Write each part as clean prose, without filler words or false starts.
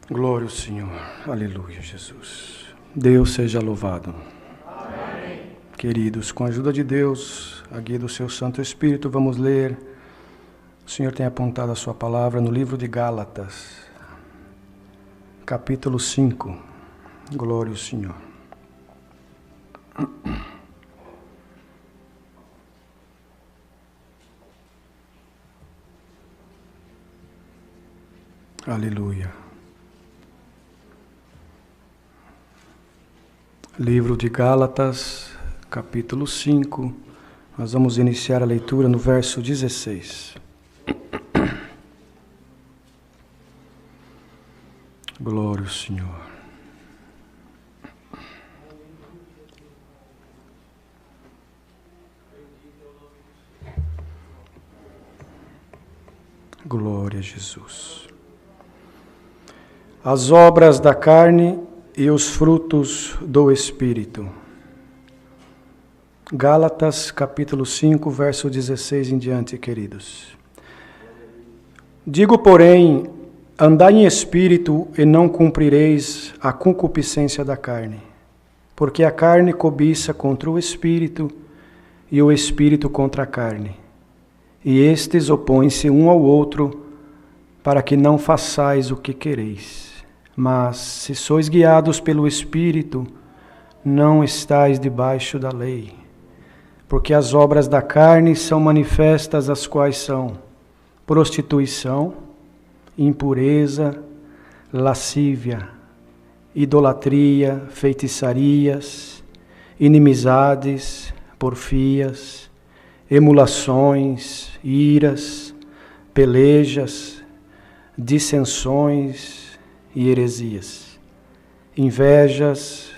Glória ao Senhor. Aleluia, Jesus. Deus seja louvado. Amém. Queridos, com a ajuda de Deus, a guia do seu Santo Espírito, vamos ler. O Senhor tem apontado a sua palavra no livro de Gálatas, capítulo 5. Glória ao Senhor. Aleluia. Livro de Gálatas, capítulo 5. Nós vamos iniciar a leitura no verso 16. Glória ao Senhor. Glória a Jesus. As obras da carne e os frutos do Espírito. Gálatas, capítulo 5, verso 16 em diante, queridos. Digo, porém, andai em espírito e não cumprireis a concupiscência da carne, porque a carne cobiça contra o espírito e o espírito contra a carne, e estes opõem-se um ao outro, para que não façais o que quereis. Mas, se sois guiados pelo Espírito, não estáis debaixo da lei. Porque as obras da carne são manifestas, as quais são prostituição, impureza, lascívia, idolatria, feitiçarias, inimizades, porfias, emulações, iras, pelejas, dissensões e heresias, invejas,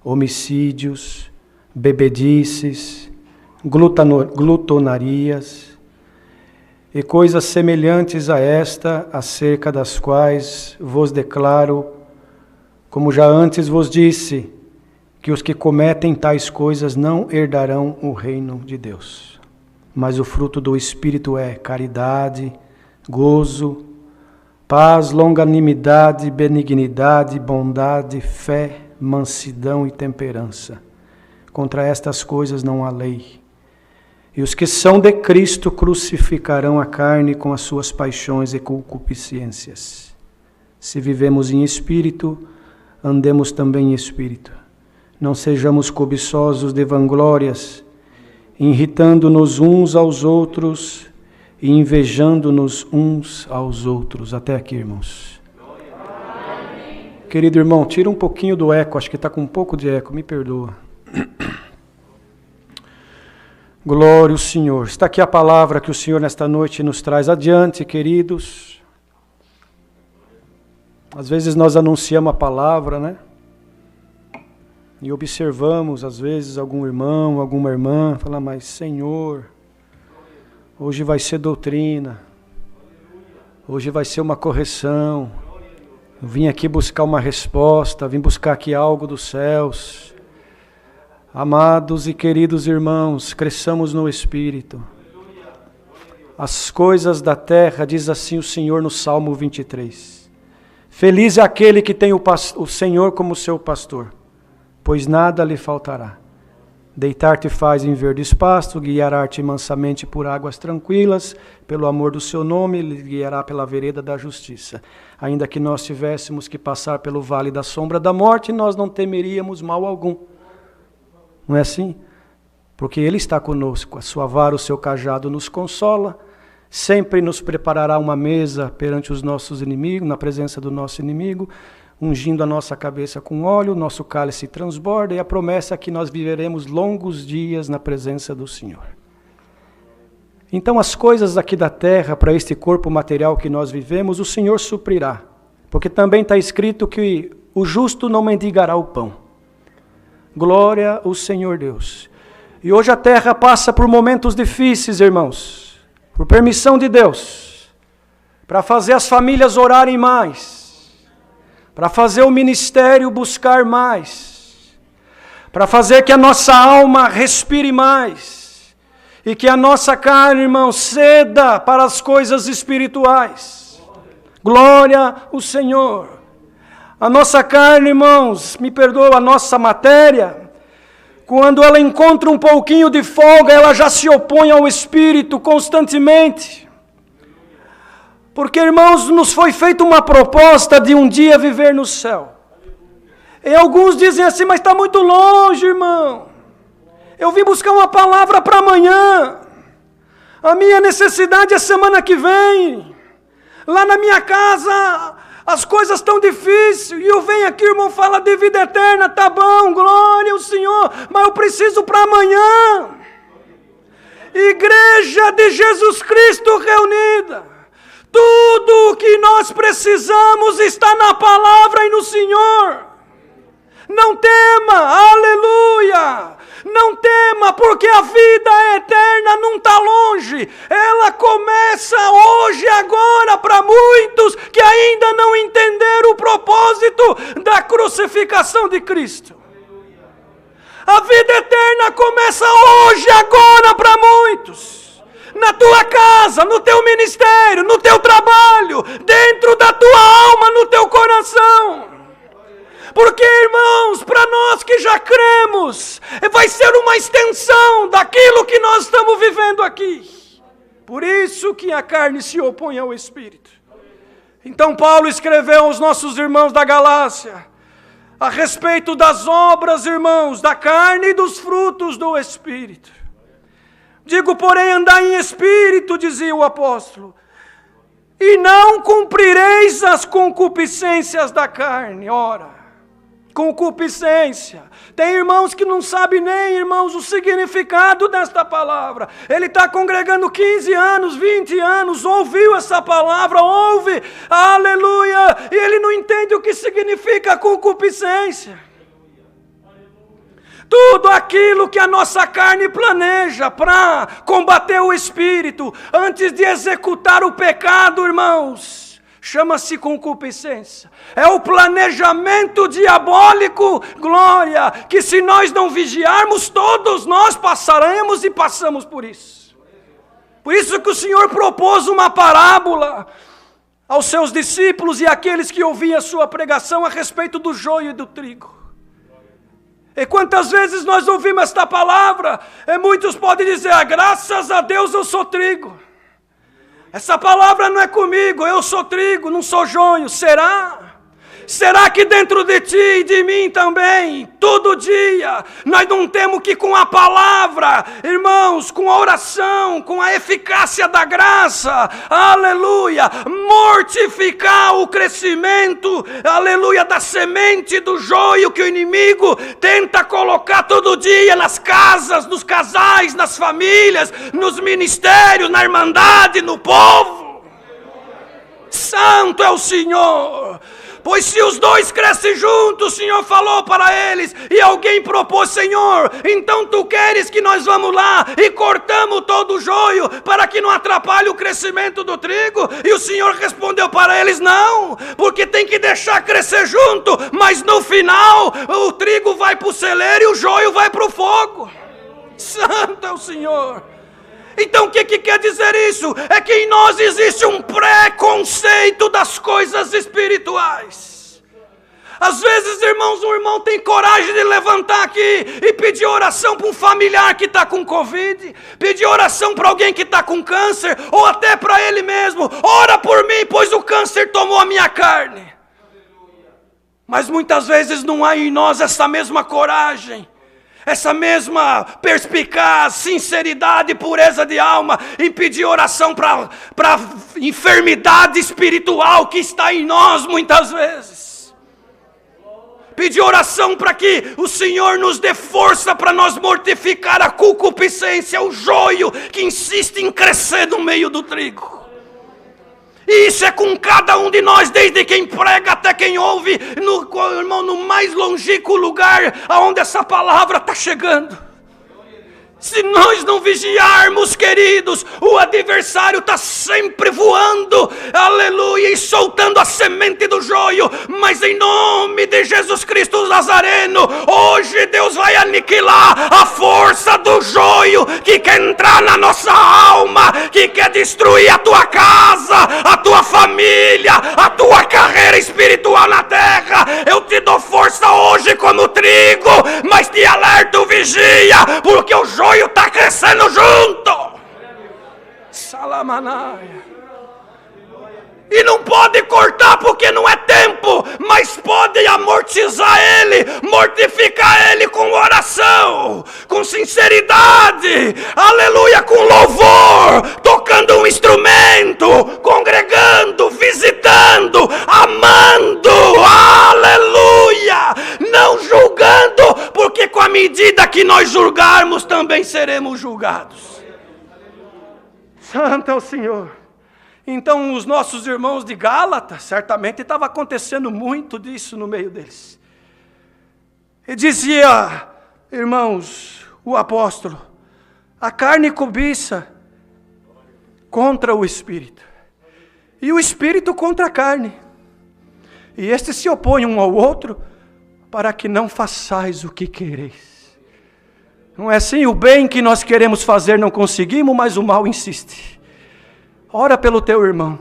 homicídios, bebedices, glutonarias e coisas semelhantes a esta, acerca das quais vos declaro, como já antes vos disse, que os que cometem tais coisas não herdarão o reino de Deus. Mas o fruto do Espírito é caridade, gozo, paz, longanimidade, benignidade, bondade, fé, mansidão e temperança. Contra estas coisas não há lei. E os que são de Cristo crucificarão a carne com as suas paixões e concupiscências. Se vivemos em espírito, andemos também em espírito. Não sejamos cobiçosos de vanglórias, irritando-nos uns aos outros e invejando-nos uns aos outros. Até aqui, irmãos. Amém. Querido irmão, tira um pouquinho do eco, acho que está com um pouco de eco, me perdoa. Glória ao Senhor. Está aqui a palavra que o Senhor nesta noite nos traz adiante, queridos. Às vezes nós anunciamos a palavra, né? E observamos, às vezes, algum irmão, alguma irmã, falar, mas Senhor, hoje vai ser doutrina, hoje vai ser uma correção, eu vim aqui buscar uma resposta, vim buscar aqui algo dos céus. Amados e queridos irmãos, cresçamos no Espírito. As coisas da terra, diz assim o Senhor no Salmo 23. Feliz é aquele que tem o Senhor como seu pastor, pois nada lhe faltará. Deitar-te faz em verdes pastos, guiará-te mansamente por águas tranquilas, pelo amor do seu nome, ele guiará pela vereda da justiça. Ainda que nós tivéssemos que passar pelo vale da sombra da morte, nós não temeríamos mal algum. Não é assim? Porque Ele está conosco, a sua vara, o seu cajado nos consola, sempre nos preparará uma mesa perante os nossos inimigos, na presença do nosso inimigo, ungindo a nossa cabeça com óleo, nosso cálice transborda, e a promessa é que nós viveremos longos dias na presença do Senhor. Então as coisas aqui da terra, para este corpo material que nós vivemos, o Senhor suprirá, porque também está escrito que o justo não mendigará o pão. Glória ao Senhor Deus. E hoje a terra passa por momentos difíceis, irmãos, por permissão de Deus, para fazer as famílias orarem mais, para fazer o ministério buscar mais, para fazer que a nossa alma respire mais, e que a nossa carne, irmão, ceda para as coisas espirituais. Glória ao Senhor. A nossa carne, irmãos, me perdoa, a nossa matéria, quando ela encontra um pouquinho de folga, ela já se opõe ao Espírito constantemente. Porque, irmãos, nos foi feita uma proposta de um dia viver no céu. E alguns dizem assim, mas está muito longe, irmão. Eu vim buscar uma palavra para amanhã. A minha necessidade é semana que vem. Lá na minha casa, as coisas estão difíceis. E eu venho aqui, irmão, fala de vida eterna. Tá bom, glória ao Senhor. Mas eu preciso para amanhã. Igreja de Jesus Cristo reunida. Tudo o que nós precisamos está na palavra e no Senhor. Não tema, aleluia. Não tema, porque a vida eterna não está longe. Ela começa hoje, agora, para muitos que ainda não entenderam o propósito da crucificação de Cristo. A vida eterna começa hoje, agora, para muitos. Na tua casa, no teu ministério, no teu trabalho, dentro da tua alma, no teu coração. Porque, irmãos, para nós que já cremos, vai ser uma extensão daquilo que nós estamos vivendo aqui. Por isso que a carne se opõe ao Espírito. Então Paulo escreveu aos nossos irmãos da Galácia, a respeito das obras, irmãos, da carne e dos frutos do Espírito. Digo, porém, andai em Espírito, dizia o apóstolo, e não cumprireis as concupiscências da carne. Ora, concupiscência. Tem irmãos que não sabem nem, irmãos, o significado desta palavra. Ele está congregando 15 anos, 20 anos, ouviu essa palavra, ouve, aleluia, e ele não entende o que significa concupiscência. Tudo aquilo que a nossa carne planeja para combater o Espírito, antes de executar o pecado, irmãos, chama-se concupiscência. É o planejamento diabólico, glória, que se nós não vigiarmos, todos nós passaremos e passamos por isso. Por isso que o Senhor propôs uma parábola aos seus discípulos e àqueles que ouviam a sua pregação a respeito do joio e do trigo. E quantas vezes nós ouvimos esta palavra, e muitos podem dizer, graças a Deus eu sou trigo. Essa palavra não é comigo, eu sou trigo, não sou joio. Será? Será que dentro de ti e de mim também, todo dia, nós não temos que com a palavra, irmãos, com a oração, com a eficácia da graça, aleluia, mortificar o crescimento, aleluia, da semente do joio que o inimigo tenta colocar todo dia nas casas, nos casais, nas famílias, nos ministérios, na irmandade, no povo. Santo é o Senhor. Pois se os dois crescem juntos, o Senhor falou para eles, e alguém propôs, Senhor, então tu queres que nós vamos lá e cortamos todo o joio para que não atrapalhe o crescimento do trigo? E o Senhor respondeu para eles, não, porque tem que deixar crescer junto, mas no final o trigo vai para o celeiro e o joio vai para o fogo. Santo é o Senhor. Então o que quer dizer isso? É que em nós existe um preconceito das coisas espirituais. Às vezes, irmãos, um irmão tem coragem de levantar aqui e pedir oração para um familiar que está com Covid, pedir oração para alguém que está com câncer, ou até para ele mesmo, ora por mim, pois o câncer tomou a minha carne. Mas muitas vezes não há em nós essa mesma coragem, essa mesma perspicaz, sinceridade, pureza de alma, em pedir oração para a enfermidade espiritual que está em nós muitas vezes. Pedir oração para que o Senhor nos dê força para nós mortificar a concupiscência, o joio que insiste em crescer no meio do trigo. E isso é com cada um de nós, desde quem prega até quem ouve, no mais longínquo lugar aonde essa palavra está chegando. Se nós não vigiarmos, queridos, o adversário está sempre voando, aleluia, e soltando a semente do joio. Mas em nome de Jesus Cristo Nazareno, hoje Deus vai aniquilar a força do joio que quer entrar na nossa alma, que quer destruir a tua casa, a tua família, a tua carreira espiritual na terra. no trigo, mas te alerto, vigia, porque o joio está crescendo junto. Salamanaia. E não pode cortar porque não é tempo, mas pode amortizar ele, mortificar ele com oração, com sinceridade, aleluia, com louvor, tocando um instrumento, congregando, visitando, amando, aleluia, não julgando, porque com a medida que nós julgarmos também seremos julgados. Santo é o Senhor. Então os nossos irmãos de Gálatas, certamente estava acontecendo muito disso no meio deles. E dizia, irmãos, o apóstolo, a carne cobiça contra o Espírito, e o Espírito contra a carne. E estes se opõem um ao outro, para que não façais o que quereis. Não é assim? O bem que nós queremos fazer não conseguimos, mas o mal insiste. Ora pelo teu irmão.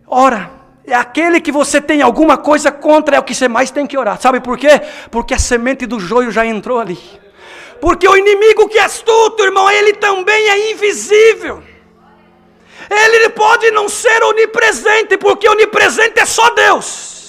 Ora. É aquele que você tem alguma coisa contra, é o que você mais tem que orar. Sabe por quê? Porque a semente do joio já entrou ali. Porque o inimigo que é astuto, irmão, ele também é invisível. Ele pode não ser onipresente, porque onipresente é só Deus.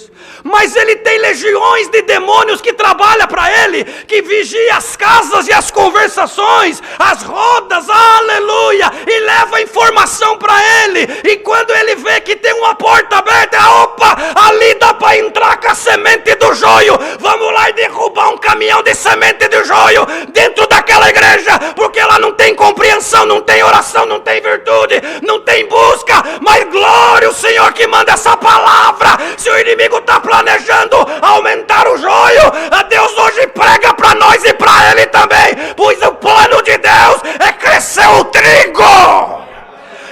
Mas ele tem legiões de demônios que trabalham para ele, que vigia as casas e as conversações, as rodas, aleluia, e leva informação para ele. E quando ele vê que tem uma porta aberta, opa, ali dá para entrar com a semente do joio. Vamos lá e derrubar um caminhão de semente de joio dentro daquela igreja, porque ela não tem compreensão, não tem oração, não tem virtude, não tem busca. Mas glória ao Senhor que manda essa palavra. Se o inimigo está planejando aumentar o joio, a Deus hoje prega para nós e para ele também, pois o plano de Deus é crescer o trigo,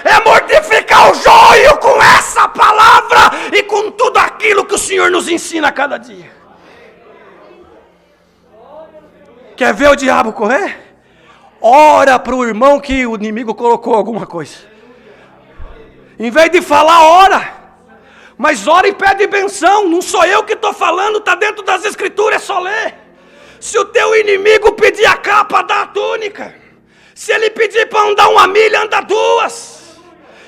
é mortificar o joio com essa palavra e com tudo aquilo que o Senhor nos ensina a cada dia. Quer ver o diabo correr? Ora para o irmão que o inimigo colocou alguma coisa. Em vez de falar, ora. Mas ora e pede benção, não sou eu que estou falando, está dentro das escrituras, é só ler. Se o teu inimigo pedir a capa, dá a túnica. Se ele pedir para andar 1 milha, anda 2.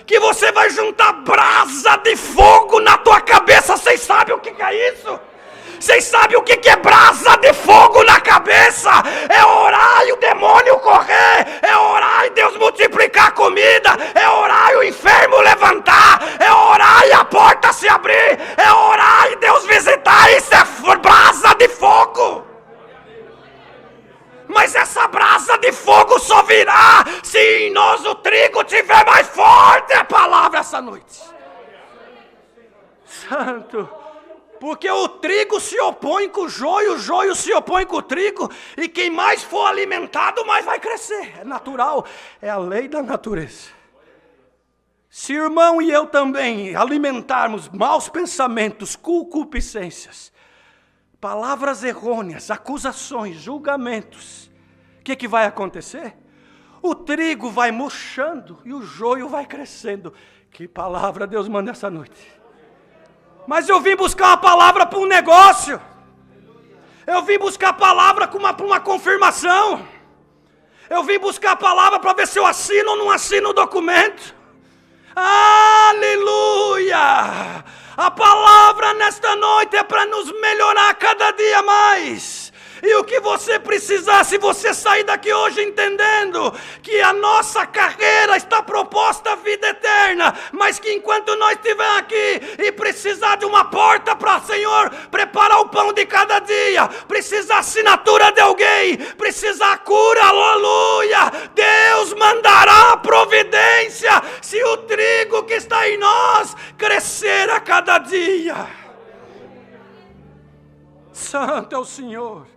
Que você vai juntar brasa de fogo na tua cabeça, vocês sabem o que é isso? Vocês sabem o que é brasa de fogo na cabeça? É orar e o demônio correr. É orar e Deus multiplicar a comida. É orar e o enfermo levantar. É orar e a porta se abrir. É orar e Deus visitar. Isso é brasa de fogo. Mas essa brasa de fogo só virá se em nós o trigo tiver mais forte. É a palavra essa noite. Santo. Porque o trigo se opõe com o joio se opõe com o trigo, e quem mais for alimentado, mais vai crescer. É natural, é a lei da natureza. Se irmão e eu também alimentarmos maus pensamentos, concupiscências, palavras errôneas, acusações, julgamentos, o que vai acontecer? O trigo vai murchando e o joio vai crescendo. Que palavra Deus manda essa noite. Mas eu vim buscar uma palavra para um negócio. Eu vim buscar a palavra para uma confirmação. Eu vim buscar a palavra para ver se eu assino ou não assino o documento. Aleluia! A palavra nesta noite é para nos melhorar cada dia mais. E o que você precisar, se você sair daqui hoje entendendo que a nossa carreira está proposta à vida eterna, mas que enquanto nós estivermos aqui e precisar de uma porta para o Senhor preparar o pão de cada dia, precisar assinatura de alguém, precisar cura, aleluia, Deus mandará a providência se o trigo que está em nós crescer a cada dia. Santo é o Senhor.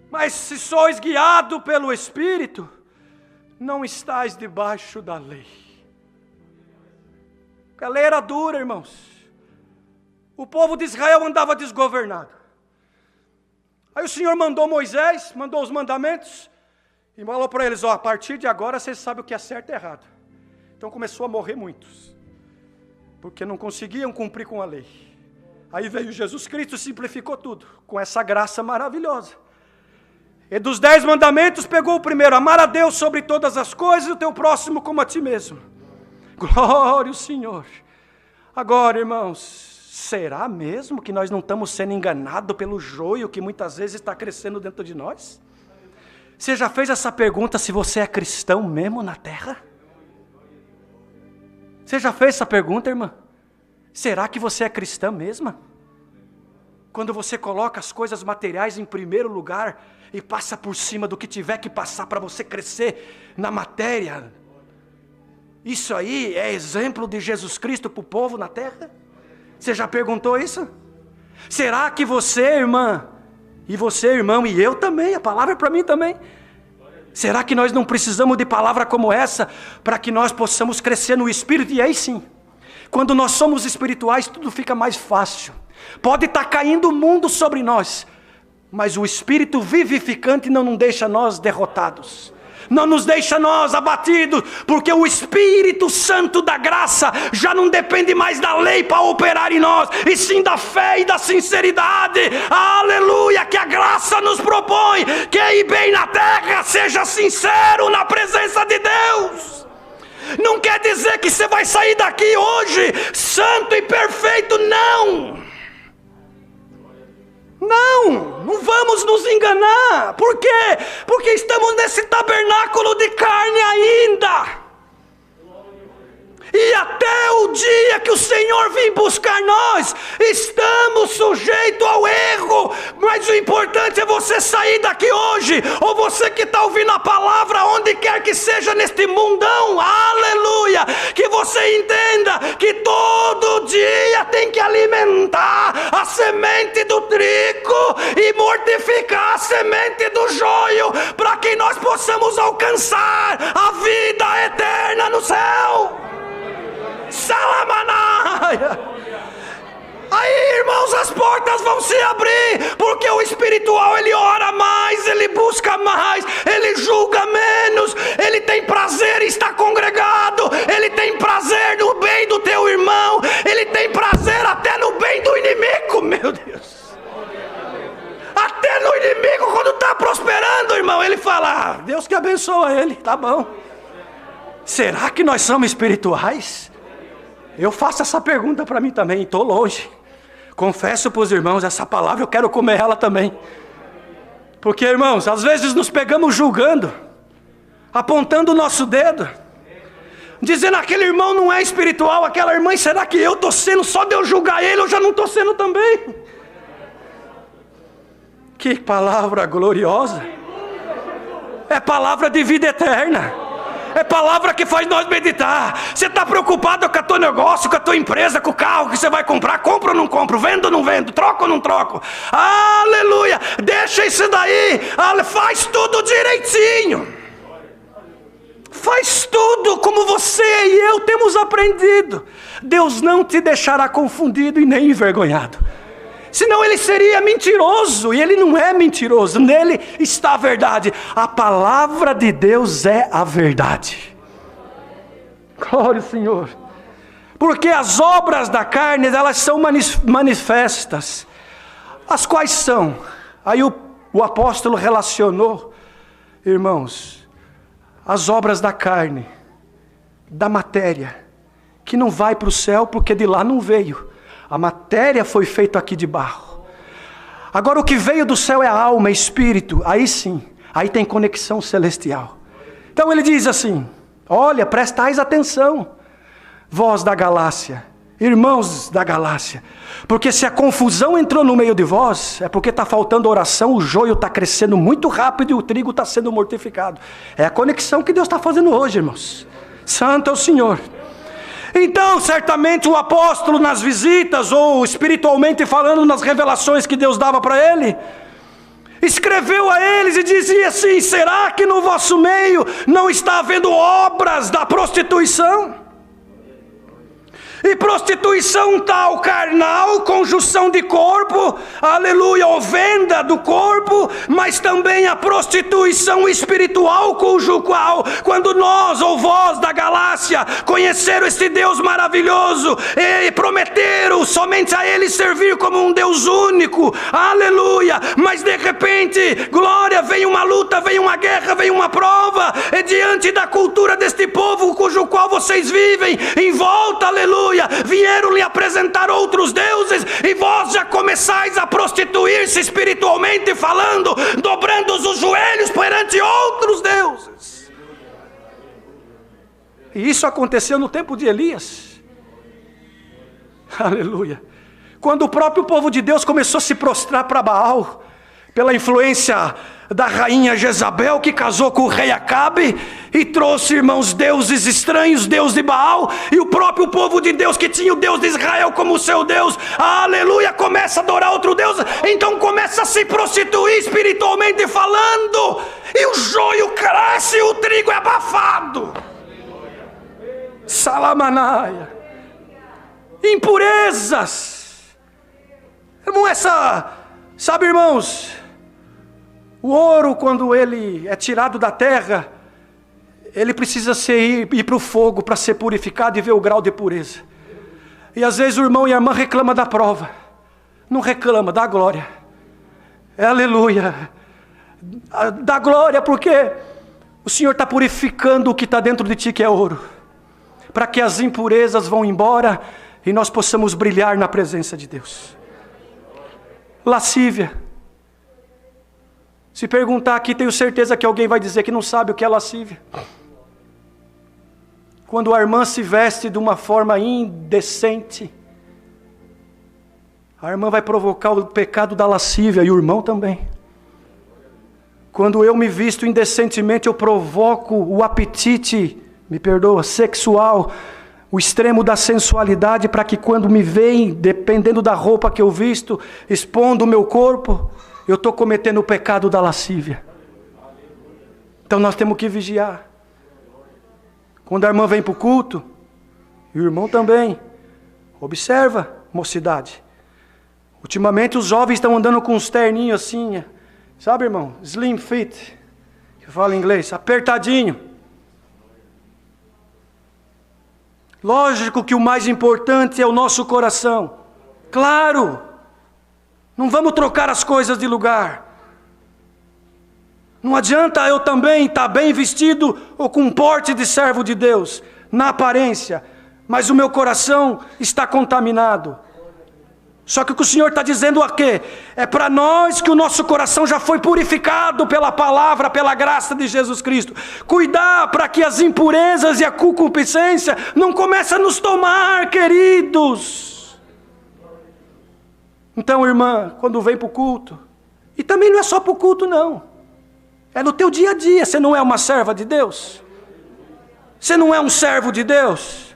Mas se sois guiado pelo Espírito, não estáis debaixo da lei. A lei era dura, irmãos. O povo de Israel andava desgovernado. Aí o Senhor mandou Moisés, mandou os mandamentos, e falou para eles, a partir de agora vocês sabem o que é certo e errado. Então começou a morrer muitos, porque não conseguiam cumprir com a lei. Aí veio Jesus Cristo e simplificou tudo, com essa graça maravilhosa. E dos 10 mandamentos pegou o primeiro, amar a Deus sobre todas as coisas e o teu próximo como a ti mesmo. Glória ao Senhor. Agora, irmãos, será mesmo que nós não estamos sendo enganados pelo joio que muitas vezes está crescendo dentro de nós? Você já fez essa pergunta se você é cristão mesmo na terra? Você já fez essa pergunta, irmã? Será que você é cristã mesmo? Quando você coloca as coisas materiais em primeiro lugar e passa por cima do que tiver que passar para você crescer na matéria. Isso aí é exemplo de Jesus Cristo para o povo na terra? Você já perguntou isso? Será que você, irmã, e você, irmão, e eu também, a palavra é para mim também. Será que nós não precisamos de palavra como essa para que nós possamos crescer no Espírito? E aí sim, quando nós somos espirituais, tudo fica mais fácil. Pode estar caindo o mundo sobre nós, mas o Espírito vivificante não nos deixa nós derrotados. Não nos deixa nós abatidos, porque o Espírito Santo da graça já não depende mais da lei para operar em nós, e sim da fé e da sinceridade. Aleluia, que a graça nos propõe, que ir bem na terra, seja sincero na presença de Deus. Não quer dizer que você vai sair daqui hoje santo e perfeito, não. Não vamos nos enganar. Por quê? Porque estamos nesse tabernáculo de carne ainda. E até o dia que o Senhor vir buscar nós, estamos sujeitos ao erro. Mas o importante é você sair daqui hoje, ou você que está ouvindo a palavra, onde quer que seja neste mundão, aleluia, que você entenda que todo dia tem que alimentar a semente do trigo e mortificar a semente do joio, para que nós possamos alcançar a vida eterna no céu. Salamanaia. Aí, irmãos, as portas vão se abrir, porque o espiritual ele ora mais, ele busca mais, ele julga menos, ele tem prazer em estar congregado, ele tem prazer no bem do teu irmão, ele tem prazer até no bem do inimigo, meu Deus. Até no inimigo, quando está prosperando, irmão, ele fala, Deus que abençoa ele, tá bom. Será que nós somos espirituais? Eu faço essa pergunta para mim também, estou longe. Confesso para os irmãos, essa palavra eu quero comer ela também. Porque, irmãos, às vezes nos pegamos julgando, apontando o nosso dedo, dizendo aquele irmão não é espiritual, aquela irmã, será que eu estou sendo, só de eu julgar ele, eu já não estou sendo também? Que palavra gloriosa! É palavra de vida eterna. É palavra que faz nós meditar. Você está preocupado com o teu negócio, com a tua empresa, com o carro que você vai comprar? Compro ou não compro? Vendo ou não vendo? Troco ou não troco? Aleluia! Deixa isso daí. Faz tudo direitinho. Faz tudo como você e eu temos aprendido. Deus não te deixará confundido e nem envergonhado. Senão ele seria mentiroso, e ele não é mentiroso, nele está a verdade. A palavra de Deus é a verdade. Glória ao Senhor. Porque as obras da carne, elas são manifestas. As quais são? Aí o apóstolo relacionou, irmãos, as obras da carne, da matéria, que não vai para o céu porque de lá não veio. A matéria foi feita aqui de barro. Agora o que veio do céu é a alma, é espírito. Aí sim, aí tem conexão celestial. Então ele diz assim, olha, prestais atenção, vós da Galácia, irmãos da Galácia. Porque se a confusão entrou no meio de vós, é porque está faltando oração, o joio está crescendo muito rápido e o trigo está sendo mortificado. É a conexão que Deus está fazendo hoje, irmãos. Santo é o Senhor. Então, certamente o apóstolo nas visitas, ou espiritualmente falando nas revelações que Deus dava para ele, escreveu a eles e dizia assim, será que no vosso meio não está havendo obras da prostituição? E prostituição tal carnal, conjunção de corpo, aleluia, ou venda do corpo, mas também a prostituição espiritual, cujo qual, quando nós ou vós da Galácia conheceram este Deus maravilhoso e prometeram somente a Ele servir como um Deus único, aleluia, mas de repente, glória, vem uma luta, vem uma guerra, vem uma prova, e diante da cultura deste povo, cujo qual vocês vivem, em volta, aleluia, vieram lhe apresentar outros deuses, e vós já começais a prostituir-se espiritualmente falando, dobrando os joelhos perante outros deuses. E isso aconteceu no tempo de Elias, aleluia, quando o próprio povo de Deus começou a se prostrar para Baal, pela influência da rainha Jezabel, que casou com o rei Acabe, e trouxe, irmãos, deuses estranhos, Deus de Baal, e o próprio povo de Deus, que tinha o Deus de Israel como seu Deus, aleluia, começa a adorar outro Deus, então começa a se prostituir espiritualmente falando, e o joio cresce e o trigo é abafado. Salamanaia, impurezas, irmão, sabe, irmãos, o ouro, quando ele é tirado da terra, ele precisa ir para o fogo para ser purificado e ver o grau de pureza. E às vezes o irmão e a irmã reclamam da prova. Não reclama, dá glória. Aleluia. Dá glória porque o Senhor está purificando o que está dentro de ti, que é ouro, para que as impurezas vão embora e nós possamos brilhar na presença de Deus. Lascívia. Se perguntar aqui, tenho certeza que alguém vai dizer que não sabe o que é lascívia. Quando a irmã se veste de uma forma indecente, a irmã vai provocar o pecado da lascívia, e o irmão também. Quando eu me visto indecentemente, eu provoco o apetite, me perdoa, sexual, o extremo da sensualidade, para que quando me veem, dependendo da roupa que eu visto, expondo o meu corpo, eu estou cometendo o pecado da lascívia. Então nós temos que vigiar. Quando a irmã vem para o culto, e o irmão também, observa, mocidade. Ultimamente os jovens estão andando com uns terninhos assim, sabe, irmão? Slim fit, que fala em inglês, apertadinho. Lógico que o mais importante é o nosso coração. Claro! Não vamos trocar as coisas de lugar. Não adianta eu também estar bem vestido ou com um porte de servo de Deus, na aparência, mas o meu coração está contaminado. Só que o que o Senhor está dizendo aqui é para nós que o nosso coração já foi purificado pela palavra, pela graça de Jesus Cristo. Cuidar para que as impurezas e a concupiscência não comecem a nos tomar, queridos. Então, irmã, quando vem para o culto, e também não é só para o culto não, é no teu dia a dia. Você não é uma serva de Deus? Você não é um servo de Deus?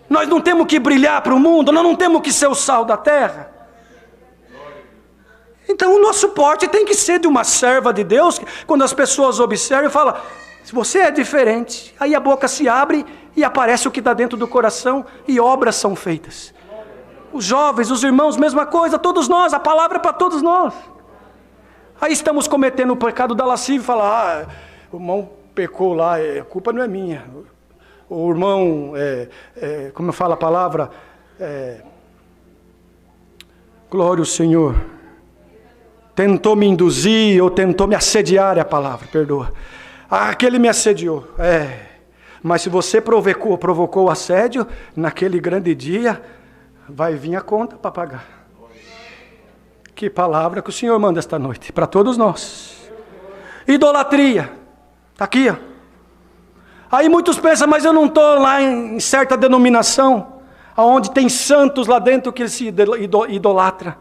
Nós não temos que brilhar para o mundo, nós não temos que ser o sal da terra. Então o nosso porte tem que ser de uma serva de Deus. Quando as pessoas observam e falam, se você é diferente, aí a boca se abre e aparece o que está dentro do coração e obras são feitas. Os jovens, os irmãos, mesma coisa, todos nós, a palavra é para todos nós. Aí estamos cometendo o pecado da lascívia e falar, o irmão pecou lá, a culpa não é minha. O irmão, como fala a palavra, glória ao Senhor, tentou me induzir ou tentou me assediar, é a palavra, perdoa. Aquele me assediou, mas se você provocou o assédio, naquele grande dia, vai vir a conta para pagar. Que palavra que o Senhor manda esta noite, para todos nós. Idolatria, está aqui, ó. Aí muitos pensam, mas eu não estou lá em certa denominação, onde tem santos lá dentro que se idolatra.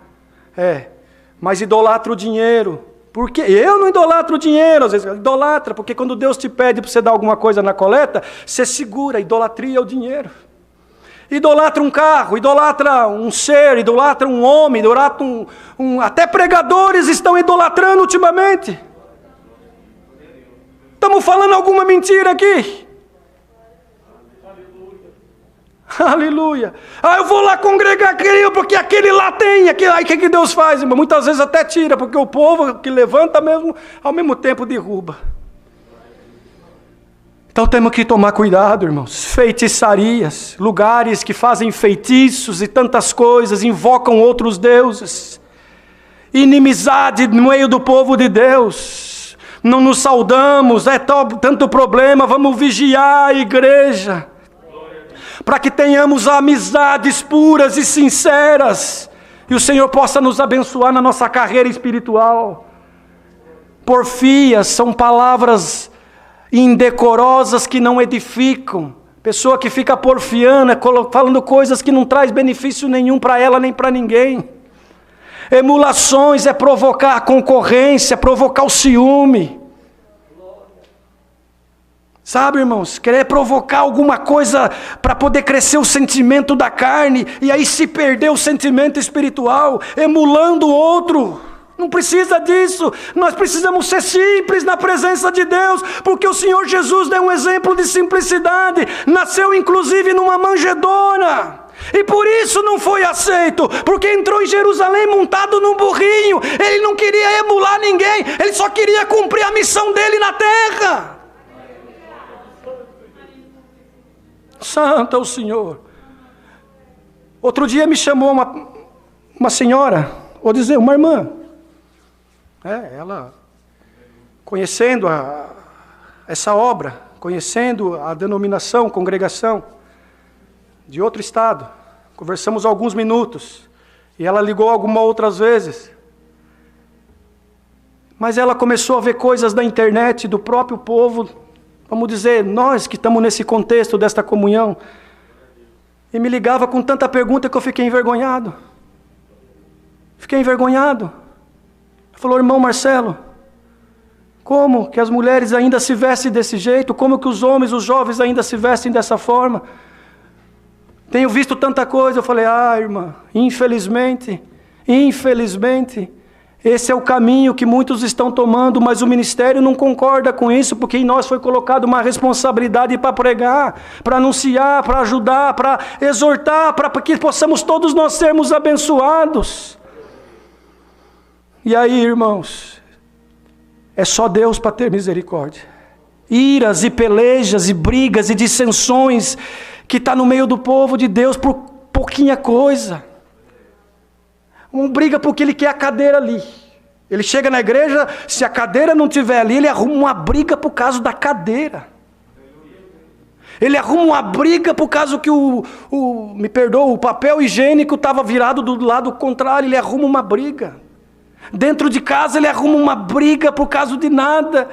Mas idolatra o dinheiro. Porque eu não idolatro o dinheiro, às vezes idolatra, porque quando Deus te pede para você dar alguma coisa na coleta, você segura, idolatria é o dinheiro. Idolatra um carro, idolatra um ser, idolatra um homem, idolatra até pregadores estão idolatrando ultimamente. Estamos falando alguma mentira aqui? Aleluia. Eu vou lá congregar aquele, porque aquele lá tem. Aí o que Deus faz, irmão? Muitas vezes até tira, porque o povo que levanta mesmo, ao mesmo tempo derruba. Então temos que tomar cuidado, irmãos. Feitiçarias, lugares que fazem feitiços e tantas coisas, invocam outros deuses. Inimizade no meio do povo de Deus. Não nos saudamos, é tanto problema, vamos vigiar a igreja. Para que tenhamos amizades puras e sinceras. E o Senhor possa nos abençoar na nossa carreira espiritual. Porfias são palavras indecorosas que não edificam. Pessoa que fica porfiando, falando coisas que não traz benefício nenhum para ela nem para ninguém. Emulações é provocar a concorrência, provocar o ciúme. Sabe, irmãos, querer provocar alguma coisa para poder crescer o sentimento da carne, e aí se perder o sentimento espiritual, emulando o outro. Não precisa disso. Nós precisamos ser simples na presença de Deus, porque o Senhor Jesus deu um exemplo de simplicidade. Nasceu inclusive numa manjedoura. E por isso não foi aceito, porque entrou em Jerusalém montado num burrinho. Ele não queria emular ninguém, ele só queria cumprir a missão dele na terra. Santo é o Senhor. Outro dia me chamou uma senhora, vou dizer, uma irmã. Ela, conhecendo essa obra, conhecendo a denominação, congregação, de outro estado, conversamos alguns minutos, e ela ligou algumas outras vezes, mas ela começou a ver coisas da internet, do próprio povo, vamos dizer, nós que estamos nesse contexto desta comunhão, e me ligava com tanta pergunta que eu fiquei envergonhado. Falou, irmão Marcelo, como que as mulheres ainda se vestem desse jeito? Como que os homens, os jovens ainda se vestem dessa forma? Tenho visto tanta coisa. Eu falei, irmã, infelizmente, esse é o caminho que muitos estão tomando, mas o ministério não concorda com isso, porque em nós foi colocada uma responsabilidade para pregar, para anunciar, para ajudar, para exortar, para que possamos todos nós sermos abençoados. E aí, irmãos, é só Deus para ter misericórdia. Iras e pelejas e brigas e dissensões que está no meio do povo de Deus por pouquinha coisa. Um briga porque ele quer a cadeira ali. Ele chega na igreja, se a cadeira não estiver ali, ele arruma uma briga por causa da cadeira. Ele arruma uma briga por causa que o papel higiênico estava virado do lado contrário, ele arruma uma briga. Dentro de casa ele arruma uma briga por causa de nada.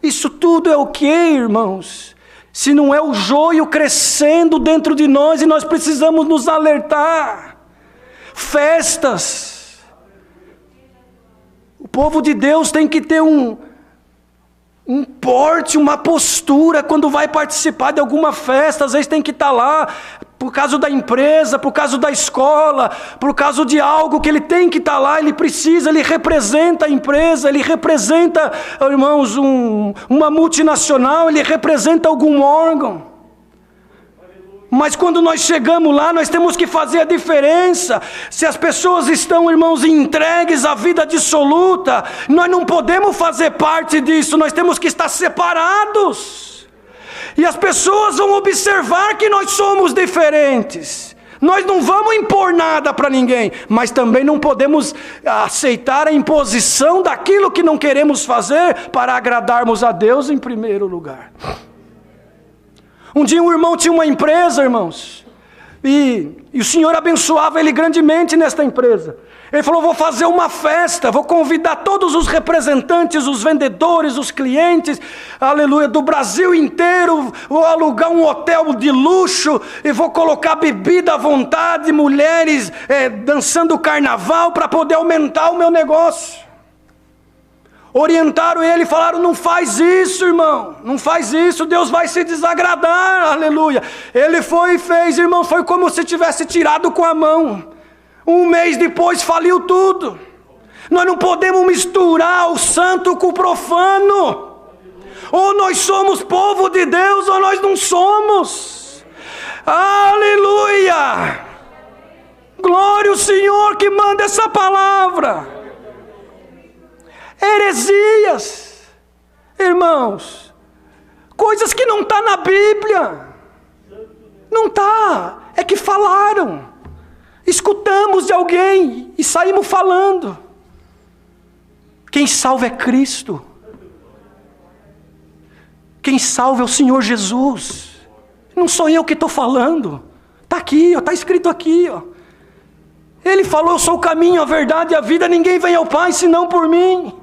Isso tudo é o que, irmãos? Se não é o joio crescendo dentro de nós, e nós precisamos nos alertar. Festas. O povo de Deus tem que ter um porte, uma postura quando vai participar de alguma festa. Às vezes tem que estar lá por causa da empresa, por causa da escola, por causa de algo que ele tem que estar lá, ele precisa, ele representa a empresa, ele representa, irmãos, uma multinacional, ele representa algum órgão. Mas quando nós chegamos lá, nós temos que fazer a diferença. Se as pessoas estão, irmãos, entregues à vida dissoluta, nós não podemos fazer parte disso, nós temos que estar separados. E as pessoas vão observar que nós somos diferentes. Nós não vamos impor nada para ninguém, mas também não podemos aceitar a imposição daquilo que não queremos fazer para agradarmos a Deus em primeiro lugar. Um dia um irmão tinha uma empresa, irmãos, e o Senhor abençoava ele grandemente nesta empresa. Ele falou, vou fazer uma festa, vou convidar todos os representantes, os vendedores, os clientes, aleluia, do Brasil inteiro, vou alugar um hotel de luxo, e vou colocar bebida à vontade, mulheres dançando carnaval, para poder aumentar o meu negócio. Orientaram ele e falaram, não faz isso, irmão, não faz isso, Deus vai se desagradar, aleluia. Ele foi e fez, irmão, foi como se tivesse tirado com a mão. Um mês depois faliu tudo. Nós não podemos misturar o santo com o profano. Ou nós somos povo de Deus ou nós não somos. Aleluia! Glória ao Senhor que manda essa palavra. Heresias, irmãos, coisas que não está na Bíblia. Não está, é que falaram. Escutamos de alguém e saímos falando. Quem salva é Cristo. Quem salva é o Senhor Jesus. Não sou eu que estou falando. Está aqui, está escrito aqui. Ó. Ele falou, eu sou o caminho, a verdade e a vida. Ninguém vem ao Pai senão por mim.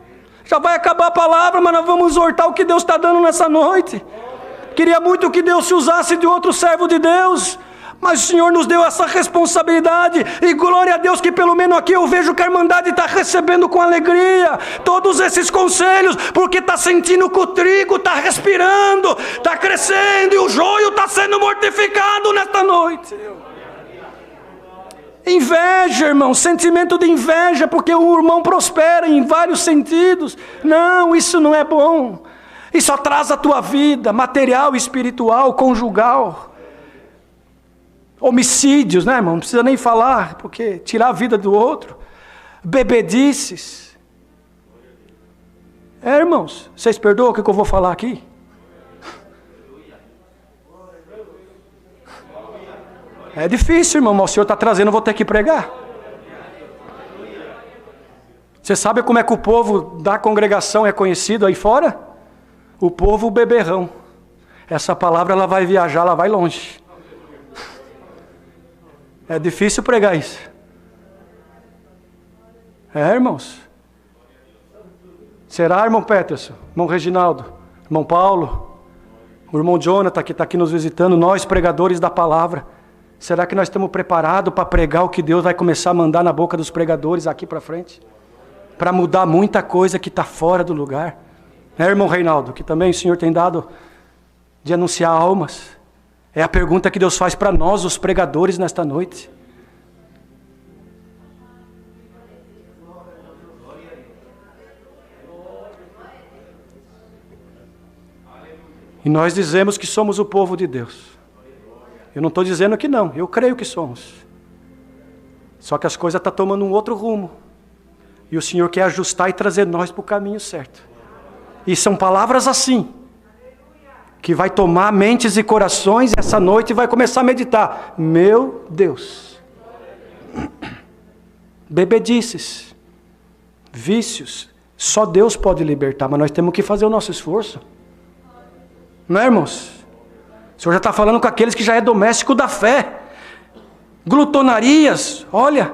Já vai acabar a palavra, mas nós vamos exortar o que Deus está dando nessa noite. Queria muito que Deus se usasse de outro servo de Deus. Mas o Senhor nos deu essa responsabilidade. E glória a Deus que pelo menos aqui eu vejo que a Irmandade está recebendo com alegria todos esses conselhos. Porque está sentindo que o trigo está respirando, está crescendo. E o joio está sendo mortificado nesta noite. Inveja, irmão, sentimento de inveja. Porque o irmão prospera em vários sentidos. Não, isso não é bom. Isso atrasa a tua vida material, espiritual, conjugal. Homicídios, né, irmão? Não precisa nem falar, porque tirar a vida do outro. Bebedices. Irmãos, vocês perdoam o que eu vou falar aqui? É difícil, irmão, mas o Senhor está trazendo, eu vou ter que pregar. Você sabe como é que o povo da congregação é conhecido aí fora? O povo beberrão. Essa palavra ela vai viajar, ela vai longe. É difícil pregar isso. Irmãos. Será, irmão Peterson, irmão Reginaldo, irmão Paulo, o irmão Jonathan que está aqui nos visitando, nós pregadores da palavra. Será que nós estamos preparados para pregar o que Deus vai começar a mandar na boca dos pregadores aqui para frente? Para mudar muita coisa que está fora do lugar. Irmão Reinaldo, que também o Senhor tem dado de anunciar almas. É a pergunta que Deus faz para nós, os pregadores, nesta noite. E nós dizemos que somos o povo de Deus. Eu não estou dizendo que não, eu creio que somos. Só que as coisas estão tomando um outro rumo. E o Senhor quer ajustar e trazer nós para o caminho certo. E são palavras assim, que vai tomar mentes e corações essa noite e vai começar a meditar. Meu Deus. Bebedices, vícios, só Deus pode libertar, mas nós temos que fazer o nosso esforço. Não é, irmãos? O Senhor já está falando com aqueles que já é doméstico da fé. Glutonarias, olha.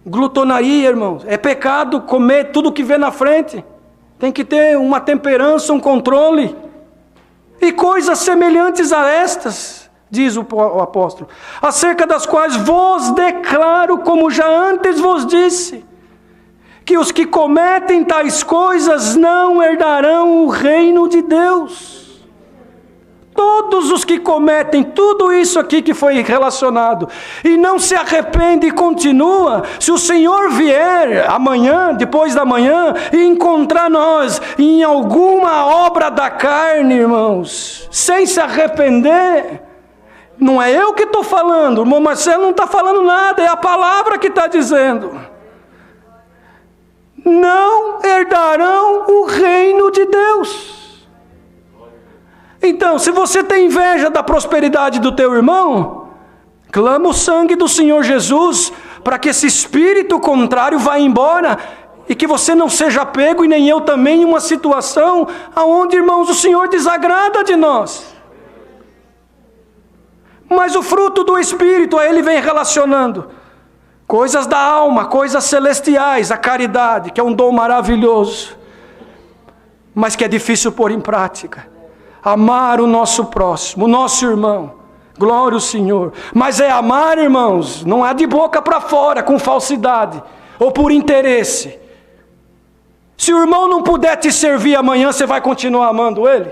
Glutonaria, irmãos, é pecado comer tudo que vê na frente. Tem que ter uma temperança, um controle. E coisas semelhantes a estas, diz o apóstolo, acerca das quais vos declaro, como já antes vos disse, que os que cometem tais coisas não herdarão o reino de Deus. Todos os que cometem tudo isso aqui que foi relacionado e não se arrepende e continua, se o Senhor vier amanhã, depois da manhã, e encontrar nós em alguma obra da carne, irmãos, sem se arrepender, não é eu que estou falando, o irmão Marcelo não está falando nada, é a palavra que está dizendo. Não herdarão o reino de Deus. Então, se você tem inveja da prosperidade do teu irmão, clama o sangue do Senhor Jesus para que esse espírito contrário vá embora e que você não seja pego, e nem eu também, em uma situação onde, irmãos, o Senhor desagrada de nós. Mas o fruto do Espírito, a ele vem relacionando coisas da alma, coisas celestiais, a caridade, que é um dom maravilhoso, mas que é difícil pôr em prática. Amar o nosso próximo, o nosso irmão. Glória ao Senhor. Mas é amar, irmãos, não é de boca para fora, com falsidade, ou por interesse. Se o irmão não puder te servir amanhã, você vai continuar amando ele?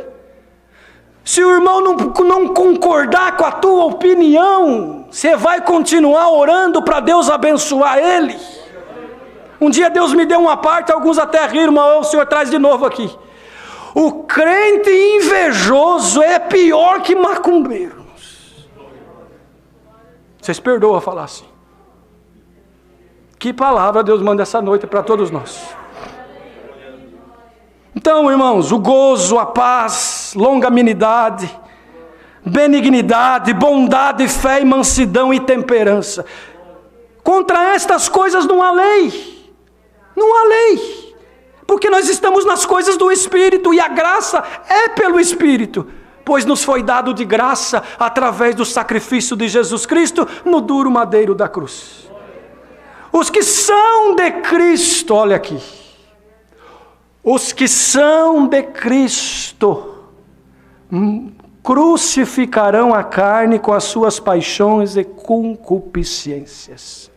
Se o irmão não concordar com a tua opinião, você vai continuar orando para Deus abençoar ele? Um dia Deus me deu uma parte, alguns até riram, mas o Senhor traz de novo aqui. O crente invejoso é pior que macumbeiro. Vocês perdoam falar assim. Que palavra Deus manda essa noite para todos nós. Então, irmãos, o gozo, a paz, longanimidade, benignidade, bondade, fé e mansidão e temperança. Contra estas coisas não há lei. Não há lei. Porque nós estamos nas coisas do Espírito e a graça é pelo Espírito. Pois nos foi dado de graça através do sacrifício de Jesus Cristo no duro madeiro da cruz. Os que são de Cristo, olha aqui. Os que são de Cristo crucificarão a carne com as suas paixões e concupiscências.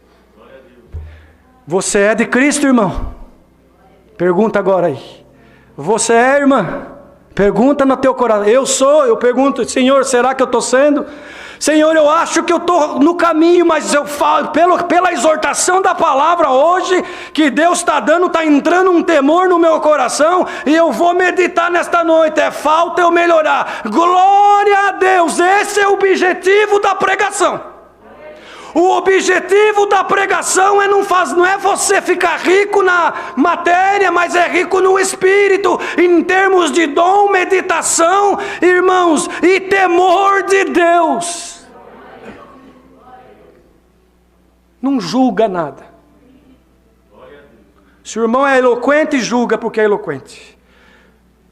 Você é de Cristo, irmão? Pergunta agora aí. Você é, irmã? Pergunta no teu coração. Eu pergunto, Senhor, será que eu estou sendo? Senhor, eu acho que eu estou no caminho, mas eu falo, pela exortação da palavra hoje, que Deus está dando, está entrando um temor no meu coração, e eu vou meditar nesta noite, falta eu melhorar. Glória a Deus, esse é o objetivo da pregação. O objetivo da pregação não é você ficar rico na matéria, mas é rico no espírito, em termos de dom, meditação, irmãos, e temor de Deus. Não julga nada. Se o irmão é eloquente, julga porque é eloquente.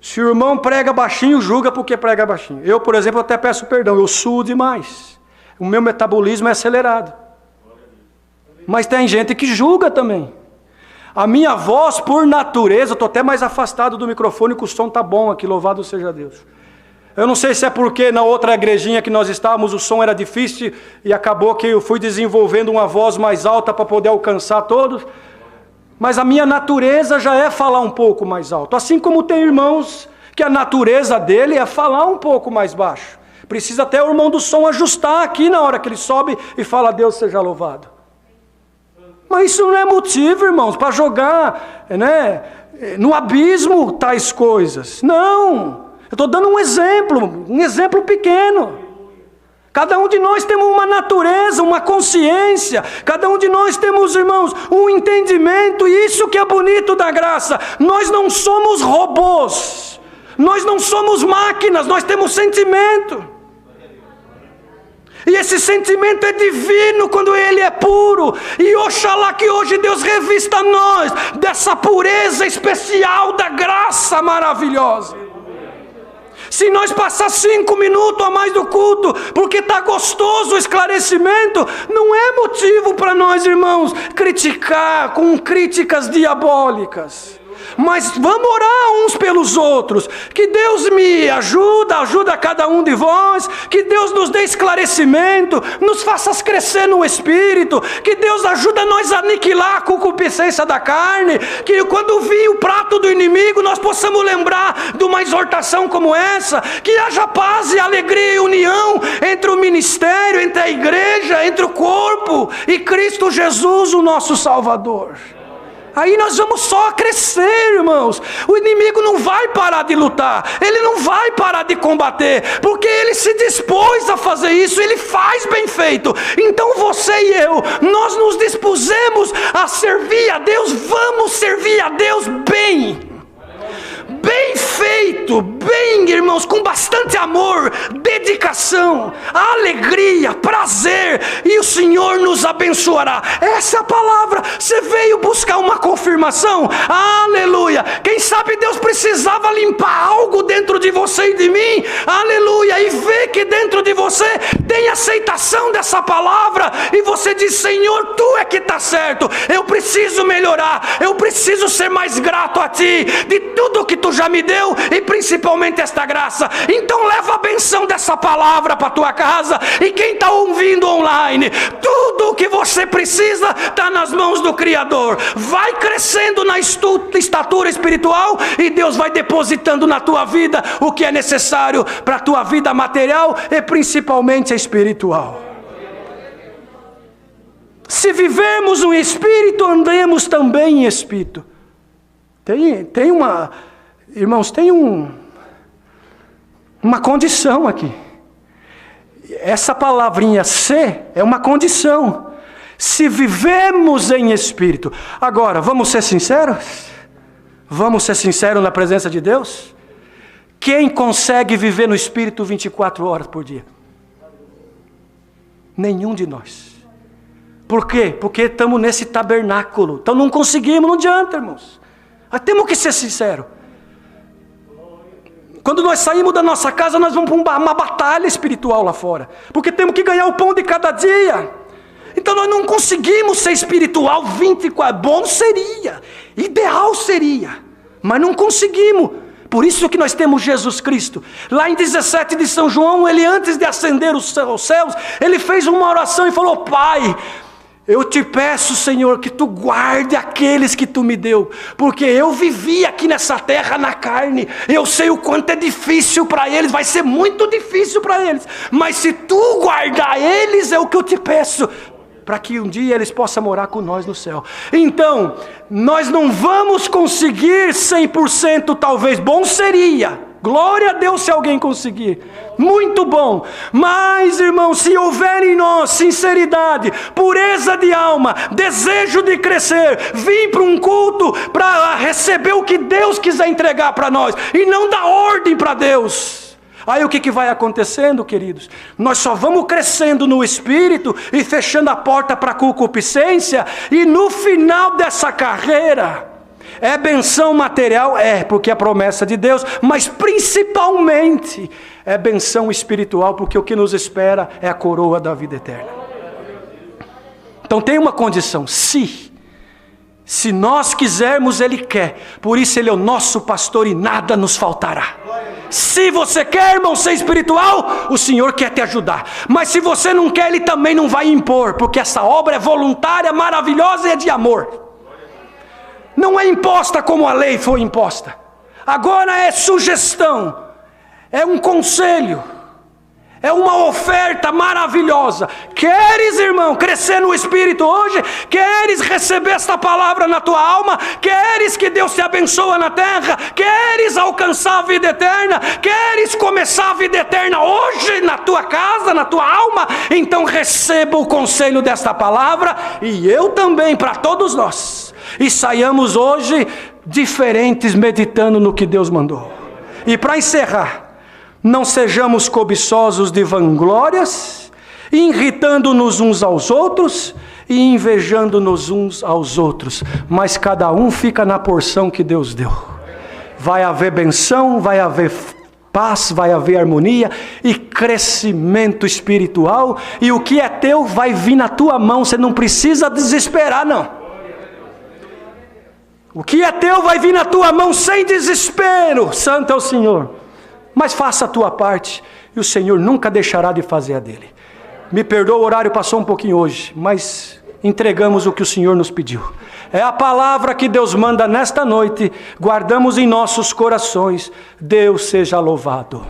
Se o irmão prega baixinho, julga porque prega baixinho. Eu, por exemplo, até peço perdão, eu suo demais. O meu metabolismo é acelerado. Mas tem gente que julga também. A minha voz, por natureza, estou até mais afastado do microfone, que o som está bom aqui, louvado seja Deus. Eu não sei se é porque na outra igrejinha que nós estávamos, o som era difícil, e acabou que eu fui desenvolvendo uma voz mais alta para poder alcançar todos. Mas a minha natureza já é falar um pouco mais alto. Assim como tem irmãos que a natureza dele é falar um pouco mais baixo. Precisa até o irmão do som ajustar aqui na hora que ele sobe e fala, Deus seja louvado. Mas isso não é motivo, irmãos, para jogar, né, no abismo tais coisas. Não, eu estou dando um exemplo pequeno. Cada um de nós temos uma natureza, uma consciência. Cada um de nós temos, irmãos, um entendimento. E isso que é bonito da graça. Nós não somos robôs. Nós não somos máquinas. Nós temos sentimento. E esse sentimento é divino quando ele é puro. E oxalá que hoje Deus revista nós dessa pureza especial da graça maravilhosa. Se nós passar 5 minutos a mais do culto, porque está gostoso o esclarecimento, não é motivo para nós, irmãos, criticar com críticas diabólicas. Mas vamos orar uns pelos outros, que Deus me ajuda cada um de vós, que Deus nos dê esclarecimento, nos faça crescer no Espírito, que Deus ajuda nós a aniquilar a concupiscência da carne, que quando vir o prato do inimigo, nós possamos lembrar de uma exortação como essa, que haja paz e alegria e união entre o ministério, entre a igreja, entre o corpo e Cristo Jesus, o nosso Salvador. Aí nós vamos só crescer, irmãos. O inimigo não vai parar de lutar, ele não vai parar de combater, porque ele se dispôs a fazer isso, ele faz bem feito. Então você e eu, nós nos dispusemos a servir a Deus, vamos servir a Deus bem. Bem feito, bem, irmãos, com bastante amor, dedicação, alegria, prazer, e o Senhor nos abençoará. Essa é a palavra. Você veio buscar uma confirmação? Aleluia. Quem sabe Deus precisava limpar algo dentro de você e de mim? Aleluia. E ver que dentro de você tem aceitação dessa palavra, e você diz, Senhor, Tu é que está certo, eu preciso melhorar, eu preciso ser mais grato a Ti, de tudo que Tu já me deu, e principalmente esta graça. Então leva a benção dessa palavra para a tua casa, e quem está ouvindo online, tudo o que você precisa está nas mãos do Criador. Vai crescendo na estatura espiritual, e Deus vai depositando na tua vida o que é necessário para a tua vida material e principalmente espiritual. Se vivermos no Espírito, andemos também em Espírito. Irmãos, tem uma condição aqui. essa palavrinha ser é uma condição. Se vivemos em espírito. Agora, vamos ser sinceros? Vamos ser sinceros na presença de Deus? Quem consegue viver no espírito 24 horas por dia? Nenhum de nós. Por quê? Porque estamos nesse tabernáculo. Então não conseguimos, não adianta, irmãos. Mas temos que ser sinceros. Quando nós saímos da nossa casa, nós vamos para uma batalha espiritual lá fora. Porque temos que ganhar o pão de cada dia. Então nós não conseguimos ser espiritual 24. Bom seria, ideal seria, mas não conseguimos. Por isso que nós temos Jesus Cristo. Lá em 17 de São João, ele antes de ascender os céus, ele fez uma oração e falou: Pai, eu te peço, Senhor, que tu guarde aqueles que tu me deu, porque eu vivi aqui nessa terra na carne, eu sei o quanto é difícil para eles, vai ser muito difícil para eles, mas se tu guardar eles, é o que eu te peço, para que um dia eles possam morar com nós no céu. Então, nós não vamos conseguir 100%, talvez, bom seria, glória a Deus se alguém conseguir, muito bom, mas irmão, se houver em nós sinceridade, pureza de alma, desejo de crescer, vir para um culto para receber o que Deus quiser entregar para nós, e não dar ordem para Deus, aí o que vai acontecendo, queridos? Nós só vamos crescendo no Espírito e fechando a porta para a concupiscência, e no final dessa carreira, é benção material? É, porque é a promessa de Deus, mas principalmente é benção espiritual, porque o que nos espera é a coroa da vida eterna. Então tem uma condição: se nós quisermos, Ele quer, por isso Ele é o nosso pastor e nada nos faltará. Se você quer, irmão, ser espiritual, o Senhor quer te ajudar, mas se você não quer, Ele também não vai impor, porque essa obra é voluntária, maravilhosa e é de amor. Não é imposta como a lei foi imposta. Agora é sugestão, é um conselho, é uma oferta maravilhosa. Queres, irmão, crescer no Espírito hoje? Queres receber esta palavra na tua alma? Queres que Deus te abençoe na terra? Queres alcançar a vida eterna? Queres começar a vida eterna hoje na tua casa, na tua alma? Então receba o conselho desta palavra, e eu também, para todos nós. E saiamos hoje diferentes, meditando no que Deus mandou. E para encerrar, não sejamos cobiçosos de vanglórias, irritando-nos uns aos outros e invejando-nos uns aos outros, mas cada um fica na porção que Deus deu. Vai haver benção, vai haver paz, vai haver harmonia e crescimento espiritual, e o que é teu vai vir na tua mão, você não precisa desesperar, não. O que é teu vai vir na tua mão sem desespero. Santo é o Senhor. Mas faça a tua parte, e o Senhor nunca deixará de fazer a dele. Me perdoa, o horário passou um pouquinho hoje, mas entregamos o que o Senhor nos pediu. É a palavra que Deus manda nesta noite, guardamos em nossos corações. Deus seja louvado.